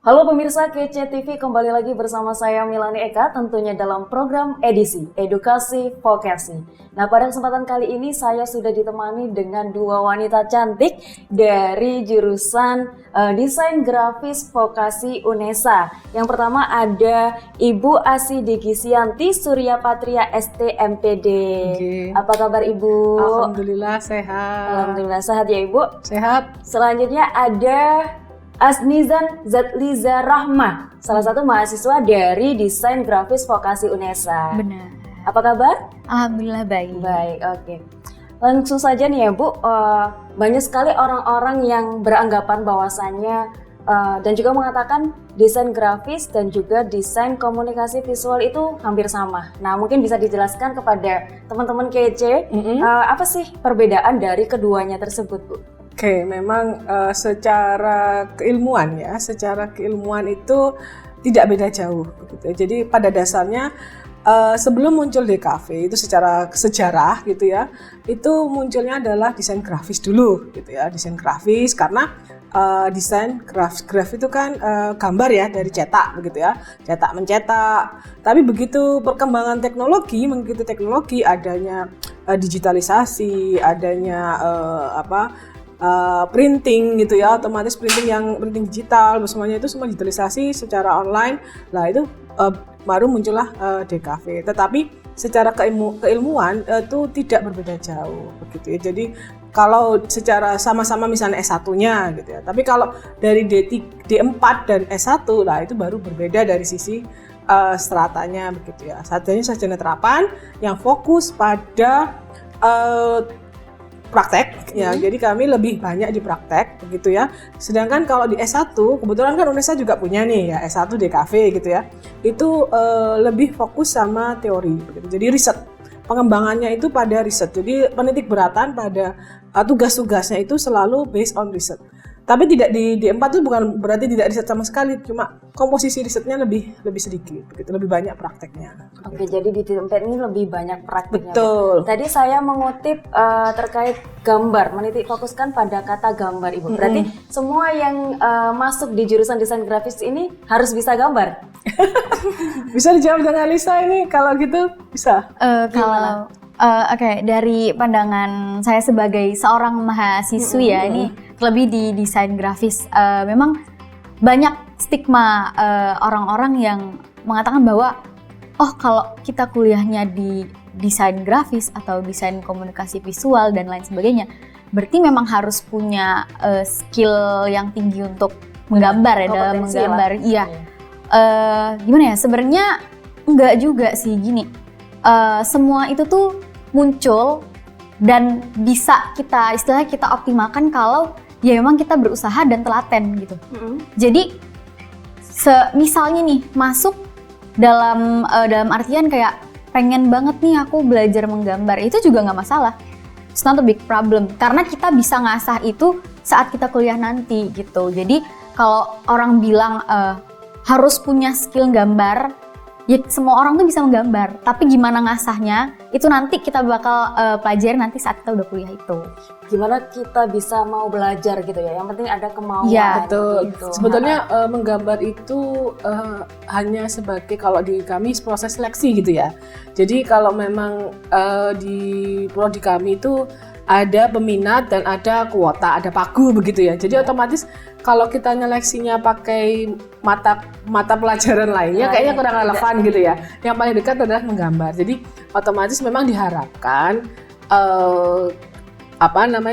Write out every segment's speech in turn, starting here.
Halo pemirsa Kece TV, kembali lagi bersama saya Milani Eka, tentunya dalam program edisi Edukasi Vokasi. Nah, pada kesempatan kali ini saya sudah ditemani dengan dua wanita cantik dari jurusan Desain Grafis Vokasi UNESA. Yang pertama ada Ibu Asi Digisianti Surya Patria STMPD. Apa kabar Ibu? Alhamdulillah sehat. Alhamdulillah sehat ya Ibu? Sehat. Selanjutnya ada Asnizan Zatliza Rahma, salah satu mahasiswa dari Desain Grafis Vokasi UNESA. Benar. Apa kabar? Alhamdulillah baik. Baik, oke. Langsung saja nih ya Bu, banyak sekali orang-orang yang beranggapan bahwasannya dan juga mengatakan desain grafis dan juga desain komunikasi visual itu hampir sama. Nah, mungkin bisa dijelaskan kepada teman-teman kece, apa sih perbedaan dari keduanya tersebut, Bu? Oke, memang secara keilmuan itu tidak beda jauh begitu. Jadi pada dasarnya sebelum muncul DKV itu secara sejarah gitu ya, itu munculnya adalah desain grafis dulu gitu ya, desain grafis karena desain graf itu kan gambar ya dari cetak begitu ya, cetak mencetak. Tapi begitu perkembangan teknologi, mengikuti teknologi adanya digitalisasi, adanya printing gitu ya, otomatis printing digital, semuanya itu semua digitalisasi secara online. Lah itu baru muncullah DKV. Tetapi secara keilmuan itu tidak berbeda jauh begitu ya. Jadi kalau secara sama-sama misalnya S1-nya gitu ya. Tapi kalau dari D4 dan S1 lah itu baru berbeda dari sisi stratanya begitu ya. Satunya sarjana terapan yang fokus pada praktek ya, jadi kami lebih banyak di praktek begitu ya. Sedangkan kalau di S1 kebetulan kan UNESA juga punya nih ya S1 DKV gitu ya. Itu lebih fokus sama teori begitu. Jadi riset. Pengembangannya itu pada riset. Jadi penitik beratan pada tugas-tugasnya itu selalu based on riset. Tapi tidak di D4 itu bukan berarti tidak riset sama sekali, cuma komposisi risetnya lebih sedikit, begitu, lebih banyak prakteknya. Oke, jadi di D4 ini lebih banyak prakteknya. Betul. Tadi saya mengutip terkait gambar, menitik fokuskan pada kata gambar Ibu. Berarti semua yang masuk di jurusan desain grafis ini harus bisa gambar? Bisa dijawab dengan Lisa ini, kalau gitu bisa. Oke, dari pandangan saya sebagai seorang mahasiswi ya, ini lebih di desain grafis. Memang banyak stigma orang-orang yang mengatakan bahwa kalau kita kuliahnya di desain grafis atau desain komunikasi visual dan lain sebagainya, berarti memang harus punya skill yang tinggi untuk menggambar ya, dalam menggambar. Iya. Gimana ya? Sebenarnya enggak juga sih, gini. Semua itu tuh muncul dan bisa istilahnya kita optimalkan kalau ya memang kita berusaha dan telaten gitu. Jadi misalnya nih masuk dalam artian kayak pengen banget nih aku belajar menggambar, itu juga nggak masalah. It's not a big problem karena kita bisa ngasah itu saat kita kuliah nanti gitu. Jadi kalau orang bilang harus punya skill gambar, ya semua orang tuh bisa menggambar, tapi gimana ngasahnya itu nanti kita bakal pelajari nanti saat kita udah kuliah itu. Gimana kita bisa mau belajar gitu ya, yang penting ada kemauan. Ya, betul. Gitu. Sebetulnya menggambar itu hanya sebagai, kalau di kami proses seleksi gitu ya. Jadi kalau memang di prodi kami itu ada peminat dan ada kuota, ada pagu begitu ya. Jadi otomatis kalau kita nyeleksinya pakai mata pelajaran lainnya kayaknya kurang relevan gitu ya. Yang paling dekat adalah menggambar. Jadi otomatis memang diharapkan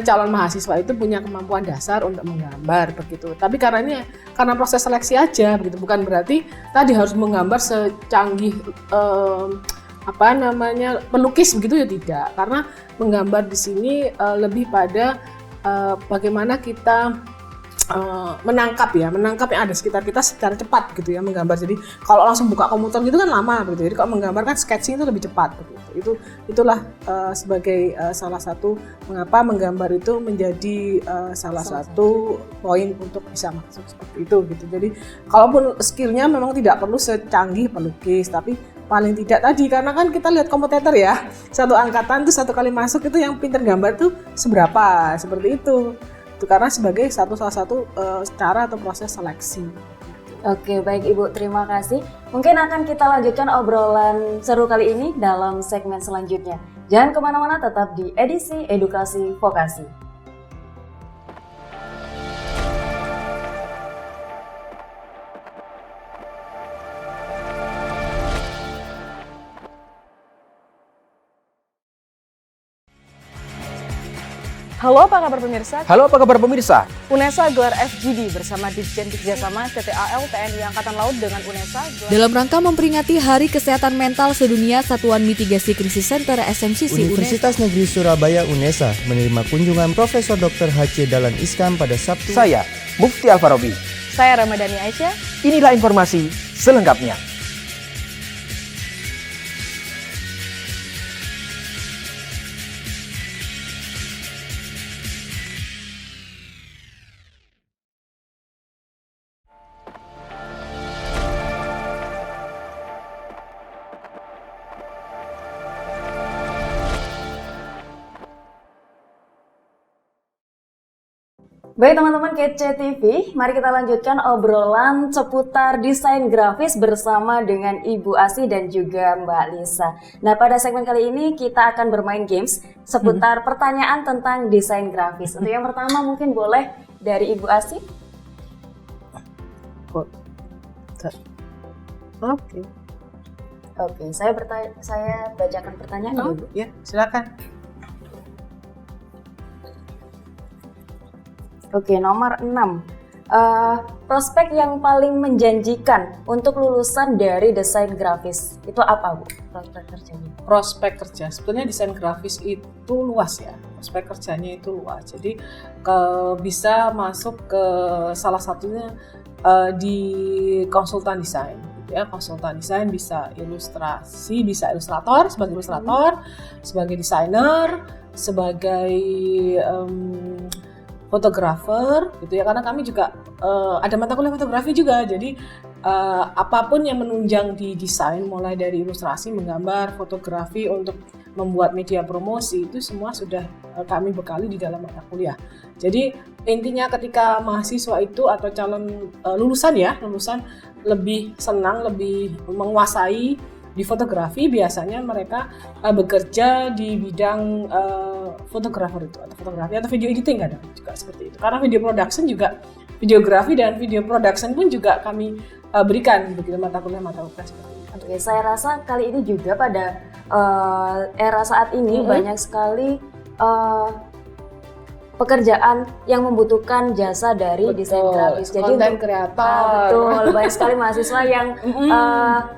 calon mahasiswa itu punya kemampuan dasar untuk menggambar begitu. Tapi karena proses seleksi aja begitu, bukan berarti tadi harus menggambar secanggih pelukis begitu ya, tidak. Karena menggambar di sini lebih pada bagaimana kita menangkap yang ada sekitar kita secara cepat gitu ya, menggambar. Jadi kalau langsung buka komputer gitu kan lama begitu. Jadi kalau menggambar kan sketching itu lebih cepat begitu. Itulah sebagai salah satu mengapa menggambar itu menjadi salah satu poin untuk bisa masuk seperti itu gitu. Jadi kalaupun skillnya memang tidak perlu secanggih pelukis, tapi paling tidak tadi, karena kan kita lihat kompetitor ya, satu angkatan tuh satu kali masuk itu yang pinter gambar tuh seberapa, seperti itu. Karena sebagai salah satu cara atau proses seleksi. Oke, baik Ibu, terima kasih. Mungkin akan kita lanjutkan obrolan seru kali ini dalam segmen selanjutnya. Jangan kemana-mana, tetap di edisi Edukasi Vokasi. Halo apa kabar pemirsa? Halo, apa kabar pemirsa? UNESA gelar FGD bersama Ditjen Kerjasama TTAL TNI Angkatan Laut dengan UNESA. Dalam rangka memperingati Hari Kesehatan Mental Sedunia, Satuan Mitigasi Krisis Center SMCC Universitas Negeri Surabaya UNESA menerima kunjungan Profesor Dr. H.C. Dahlan Iskan pada Sabtu. Saya, Mufti Alfarobi. Saya Ramadhani Aisyah. Inilah informasi selengkapnya. Baik teman-teman Kece TV, mari kita lanjutkan obrolan seputar desain grafis bersama dengan Ibu Asi dan juga Mbak Lisa. Nah, pada segmen kali ini kita akan bermain games seputar pertanyaan tentang desain grafis. Untuk yang pertama mungkin boleh dari Ibu Asi. Oke, saya bacakan pertanyaan ya, Ibu. Ya, silakan. Oke, nomor 6. Prospek yang paling menjanjikan untuk lulusan dari desain grafis itu apa, Bu? Prospek kerjanya? Prospek kerja, sebenarnya desain grafis itu luas ya. Prospek kerjanya itu luas. Jadi bisa masuk ke salah satunya di konsultan desain. Ya, konsultan desain bisa ilustrasi, bisa ilustrator, sebagai desainer, sebagai fotografer gitu ya, karena kami juga ada mata kuliah fotografi juga, jadi apapun yang menunjang di desain, mulai dari ilustrasi, menggambar, fotografi untuk membuat media promosi, itu semua sudah kami bekali di dalam mata kuliah. Jadi intinya ketika mahasiswa itu atau calon lulusan lebih senang, lebih menguasai di fotografi, biasanya mereka bekerja di bidang fotografer itu, atau fotografi atau video editing kadang juga seperti itu. Karena video production juga, videografi dan video production pun juga kami berikan begitu mata kuliah seperti itu. Oke, saya rasa kali ini juga pada era saat ini banyak sekali pekerjaan yang membutuhkan jasa dari desain grafis. Jadi konten kreator. Betul, banyak sekali mahasiswa yang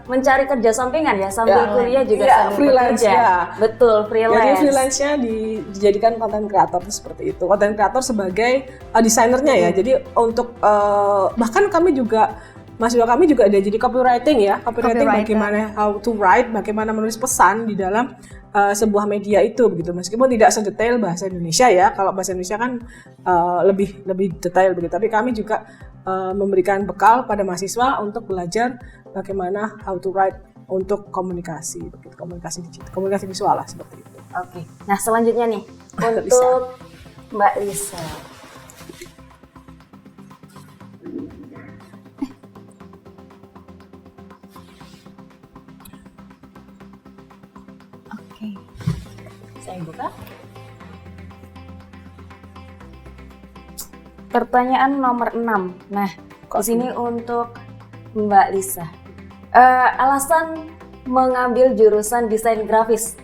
mencari kerja sampingan ya, sambil kuliah juga sambil freelance bekerja. ya. Betul, freelance. Jadi freelance-nya dijadikan konten kreator seperti itu. Konten kreator sebagai desainernya ya. Jadi untuk bahkan kami juga, mahasiswa kami juga ada jadi copywriting ya. Copywriting bagaimana how to write, bagaimana menulis pesan di dalam sebuah media itu begitu. Meskipun tidak sedetail bahasa Indonesia ya. Kalau bahasa Indonesia kan lebih detail begitu. Tapi kami juga memberikan bekal pada mahasiswa untuk belajar bagaimana how to write untuk komunikasi begitu. Komunikasi digital, komunikasi visual lah seperti itu. Oke. Nah, selanjutnya nih untuk Mbak Lisa. Saya buka. Pertanyaan nomor 6. Nah, di sini untuk Mbak Lisa. Alasan mengambil jurusan desain grafis.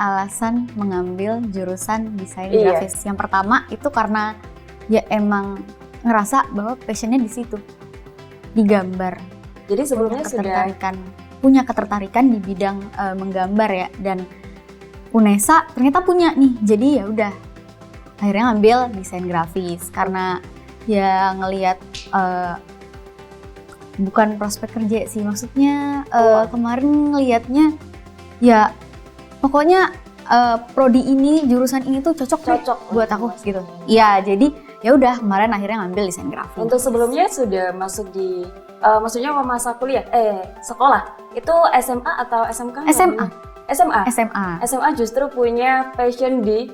Alasan mengambil jurusan desain grafis. Yang pertama itu karena ya emang ngerasa bahwa passionnya di situ, di gambar. Jadi sebelumnya punya ketertarikan di bidang menggambar ya, dan UNESA ternyata punya nih, jadi ya udah akhirnya ngambil desain grafis karena ya ngelihat bukan prospek kerja sih, maksudnya kemarin ngelihatnya ya pokoknya prodi ini, jurusan ini tuh cocok buat aku gitu. Iya, jadi ya udah kemarin akhirnya ngambil desain grafis. Untuk sebelumnya sudah masuk di maksudnya masa kuliah sekolah itu SMA atau SMK? SMA justru punya passion di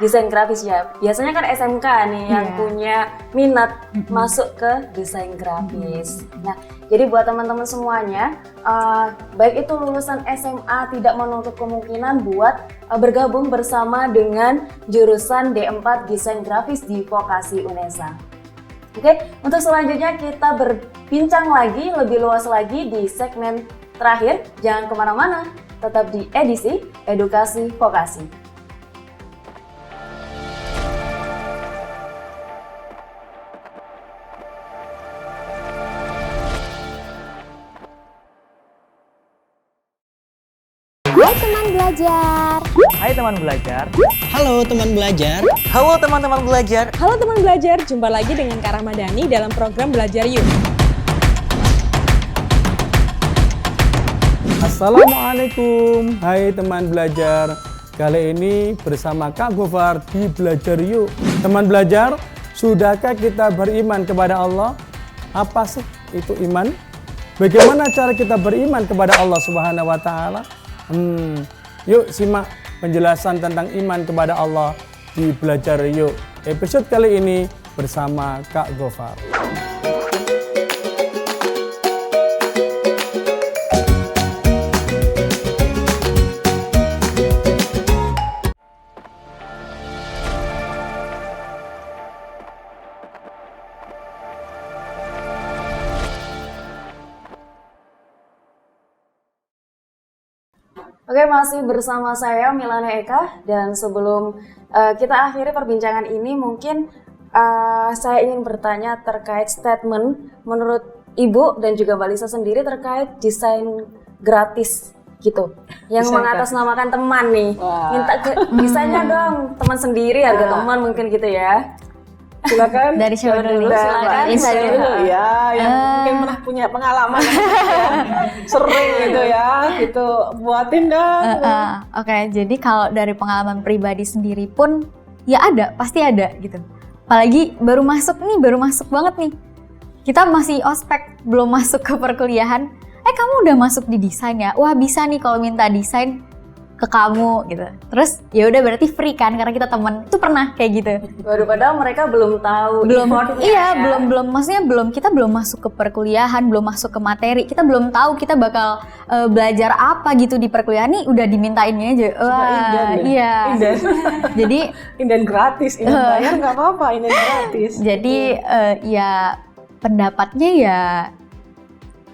desain grafis ya. Biasanya kan SMK nih yang punya minat masuk ke desain grafis. Nah, jadi buat teman-teman semuanya, baik itu lulusan SMA tidak menutup kemungkinan buat bergabung bersama dengan jurusan D4 Desain Grafis di Vokasi UNESA. Oke, untuk selanjutnya kita berbincang lagi lebih luas lagi di segmen terakhir. Jangan kemana-mana, tetap di edisi Edukasi Vokasi. Hai teman belajar. Hai teman belajar. Halo teman belajar. Halo teman-teman belajar. Halo teman belajar, jumpa lagi dengan Kak Rahmadani dalam program Belajar Yuk. Assalamualaikum, hai teman belajar. Kali ini bersama Kak Gofar di Belajar Yuk. Teman belajar, sudahkah kita beriman kepada Allah? Apa sih itu iman? Bagaimana cara kita beriman kepada Allah Subhanahu wa Ta'ala? Yuk simak penjelasan tentang iman kepada Allah di Belajar Yuk. Episode kali ini bersama Kak Gofar. Oke, masih bersama saya Milana Eka, dan sebelum kita akhiri perbincangan ini mungkin saya ingin bertanya terkait statement menurut Ibu dan juga Mbak Lisa sendiri terkait desain gratis gitu yang Desain mengatasnamakan teman nih. Minta ke desainnya dong, teman sendiri, harga teman mungkin gitu ya. Silakan. Dari siapa dulu? Silakan. Lisa dulu. Ya, yang mungkin pernah punya pengalaman sering gitu ya, gitu buatin dong. Oke, jadi kalau dari pengalaman pribadi sendiri pun ya ada, pasti ada gitu. Apalagi baru masuk banget nih. Kita masih ospek, belum masuk ke perkuliahan. Kamu udah masuk di desain ya? Wah, bisa nih kalau minta desain ke kamu gitu. Terus ya udah berarti free kan karena kita teman. Itu pernah kayak gitu. Baru padahal mereka belum tahu effortnya iya, ya. belum kita belum masuk ke perkuliahan, belum masuk ke materi. Kita belum tahu kita bakal belajar apa gitu di perkuliahan nih udah dimintainnya aja. Wah, iya. Inden. Jadi inden gratis, inden bayar nggak apa-apa, inden gratis. Jadi ya pendapatnya ya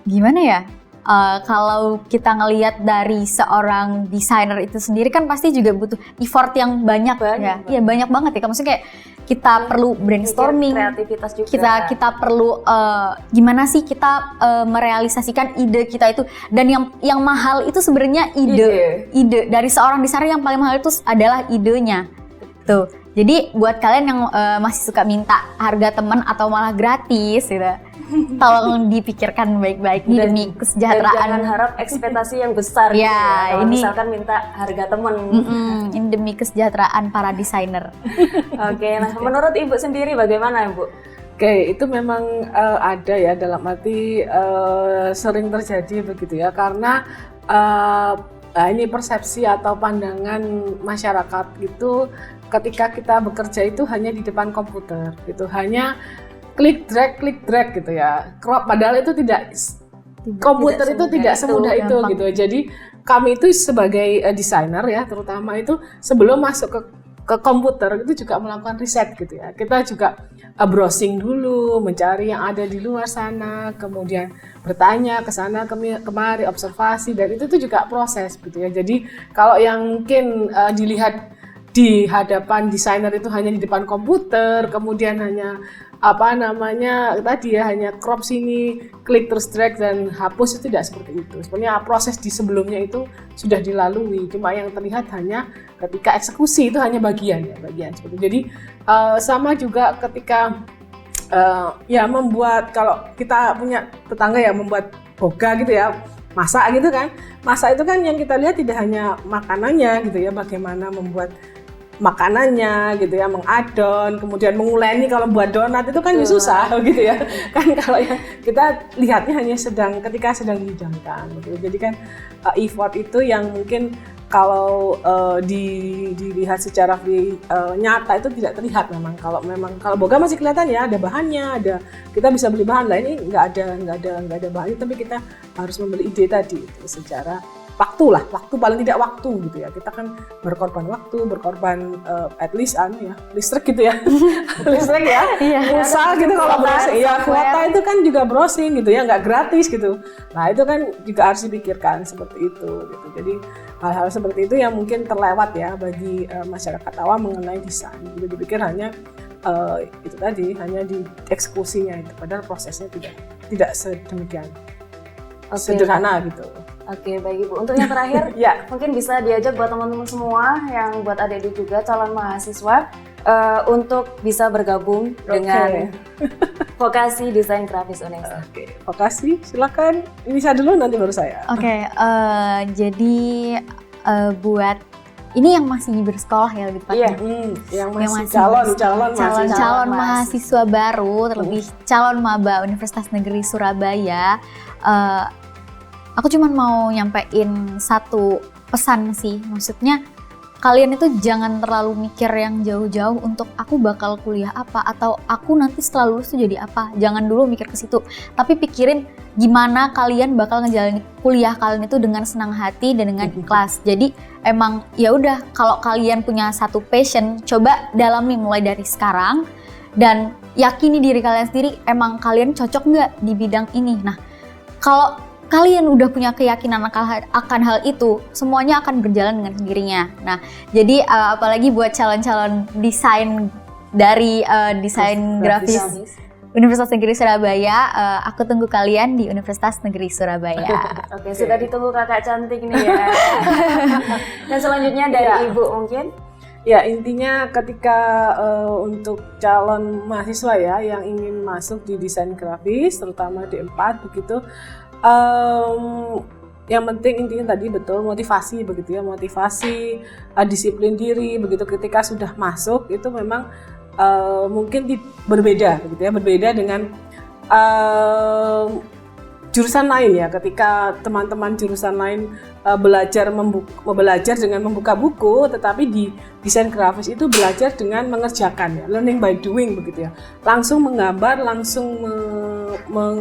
gimana ya? Kalau kita ngelihat dari seorang desainer itu sendiri kan pasti juga butuh effort yang banyak ya. Iya, banyak banget ya. Maksudnya kayak kita perlu brainstorming, kreativitas juga. kita perlu gimana sih kita merealisasikan ide kita itu, dan yang mahal itu sebenarnya ide dari seorang desainer. Yang paling mahal itu adalah idenya. Tuh. Jadi buat kalian yang masih suka minta harga teman atau malah gratis gitu, tolong dipikirkan baik-baik nih demi kesejahteraan. Dan jangan harap ekspektasi yang besar gitu ya. Kalau misalkan minta harga teman. Ini demi kesejahteraan para desainer. Oke, nah menurut Ibu sendiri bagaimana Ibu? Oke, itu memang ada ya, dalam arti sering terjadi begitu ya, karena ini persepsi atau pandangan masyarakat itu ketika kita bekerja itu hanya di depan komputer gitu, hanya klik drag gitu ya. Padahal itu komputer itu tidak semudah itu gitu. Jadi kami itu sebagai desainer ya, terutama itu sebelum masuk ke komputer itu juga melakukan riset gitu ya. Kita juga browsing dulu, mencari yang ada di luar sana, kemudian bertanya ke sana kemari, observasi, dan itu tuh juga proses gitu ya. Jadi kalau yang mungkin dilihat di hadapan desainer itu hanya di depan komputer, kemudian hanya hanya crop sini, klik terus drag dan hapus, itu tidak seperti itu. Sebenarnya proses di sebelumnya itu sudah dilalui, cuma yang terlihat hanya ketika eksekusi itu hanya bagian seperti itu. Jadi sama juga ketika membuat, kalau kita punya tetangga yang membuat boga gitu ya, masak gitu kan. Masak itu kan yang kita lihat tidak hanya makanannya gitu ya, bagaimana membuat makanannya gitu ya, mengadon, kemudian menguleni. Kalau buat donat itu kan susah gitu ya. Kan kalau yang kita lihatnya hanya ketika sedang dihidangkan gitu. Jadi kan effort itu yang mungkin kalau dilihat secara nyata itu tidak terlihat memang. Kalau boga masih kelihatan ya, ada bahannya, kita bisa beli bahan. Lah ini nggak ada bahannya, tapi kita harus membeli ide tadi itu secara waktu paling tidak waktu gitu ya. Kita kan berkorban waktu, berkorban at least listrik gitu ya. Listrik ya. Pulsa gitu kalau browsing. Ya kuota itu kan juga browsing gitu ya, nggak gratis gitu. Nah, itu kan juga harus dipikirkan seperti itu gitu. Jadi hal-hal seperti itu yang mungkin terlewat ya bagi masyarakat awam mengenai desain. Jadi dipikir hanya itu tadi, hanya di eksekusinya itu, padahal prosesnya tidak sedemikian sederhana gitu. Oke, baik Ibu. Untuk yang terakhir, mungkin bisa diajak buat teman-teman semua yang buat adik-adik juga calon mahasiswa untuk bisa bergabung dengan vokasi desain grafis UNESA. Oke, vokasi silakan. Inisa dulu, nanti baru saya. Oke, jadi buat ini yang masih bersekolah ya lebih tepatnya. Yang masih calon mahasiswa baru, terlebih calon maba Universitas Negeri Surabaya. Aku cuma mau nyampein satu pesan sih, maksudnya kalian itu jangan terlalu mikir yang jauh-jauh untuk aku bakal kuliah apa atau aku nanti setelah lulus tuh jadi apa. Jangan dulu mikir ke situ, tapi pikirin gimana kalian bakal ngejalanin kuliah kalian itu dengan senang hati dan dengan ikhlas. Jadi emang ya udah, kalau kalian punya satu passion, coba dalami mulai dari sekarang dan yakini diri kalian sendiri emang kalian cocok nggak di bidang ini. Nah, kalau kalian udah punya keyakinan akan hal itu, semuanya akan berjalan dengan sendirinya. Nah, jadi apalagi buat calon-calon desain dari desain grafis Universitas Negeri Surabaya, aku tunggu kalian di Universitas Negeri Surabaya. Oke, sudah ditunggu kakak cantik nih ya. Dan selanjutnya dari Ibu mungkin? Ya, intinya ketika untuk calon mahasiswa ya yang ingin masuk di desain grafis, terutama D4 begitu, yang penting intinya tadi betul motivasi begitu ya, motivasi, disiplin diri begitu. Ketika sudah masuk itu memang mungkin berbeda begitu ya, berbeda dengan jurusan lain ya. Ketika teman-teman jurusan lain belajar dengan membuka buku, tetapi di desain grafis itu belajar dengan mengerjakan ya, learning by doing begitu ya, langsung menggambar, langsung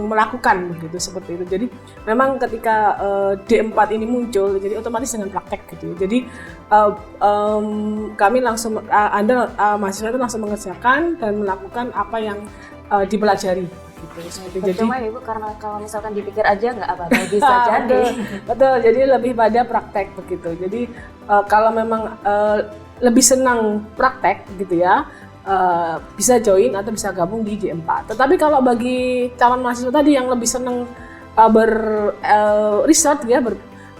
melakukan begitu, seperti itu. Jadi memang ketika D4 ini muncul, jadi otomatis dengan praktek gitu ya. Jadi kami langsung, mahasiswa itu langsung mengerjakan dan melakukan apa yang dipelajari. Gitu. Cuma Ibu, karena kalau misalkan dipikir aja nggak apa-apa, bisa jadi. Betul, jadi lebih pada praktek begitu. Jadi kalau memang lebih senang praktek gitu ya, bisa join atau bisa gabung di D4. Tetapi kalau bagi calon mahasiswa tadi yang lebih senang riset ya,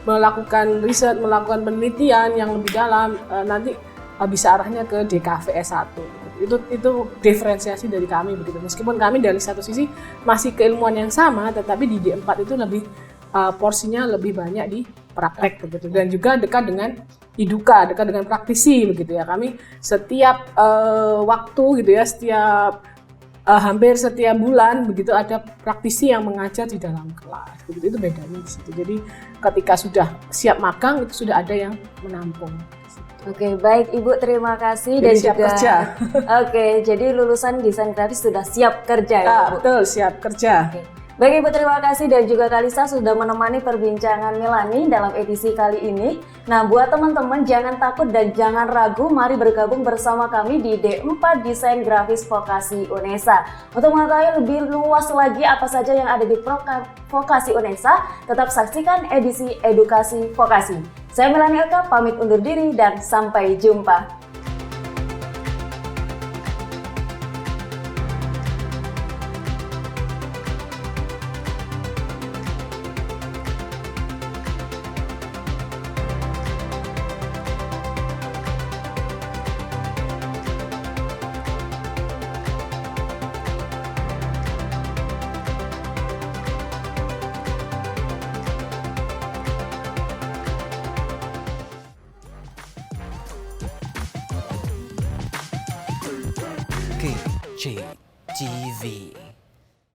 melakukan riset, melakukan penelitian yang lebih dalam, nanti bisa arahnya ke DKV S1. Itu diferensiasi dari kami begitu. Meskipun kami dari satu sisi masih keilmuan yang sama, tetapi di D4 itu lebih porsinya lebih banyak di praktek begitu, dan juga dekat dengan IDUKA, dekat dengan praktisi begitu ya. Kami setiap waktu gitu ya, hampir setiap bulan begitu ada praktisi yang mengajar di dalam kelas begitu. Itu bedanya di situ. Jadi ketika sudah siap magang itu sudah ada yang menampung. Oke, baik Ibu, terima kasih. Jadi dan siap juga kerja. Oke, jadi lulusan desain grafis sudah siap kerja ya Bu? Betul, siap kerja. Oke. Baik Ibu, terima kasih, dan juga Kalisa sudah menemani perbincangan Milani dalam edisi kali ini. Nah, buat teman-teman jangan takut dan jangan ragu, mari bergabung bersama kami di D4 Desain Grafis Vokasi UNESA. Untuk mengetahui lebih luas lagi apa saja yang ada di Vokasi UNESA, tetap saksikan edisi Edukasi Vokasi. Saya Milani Eka, pamit undur diri dan sampai jumpa. KCTV.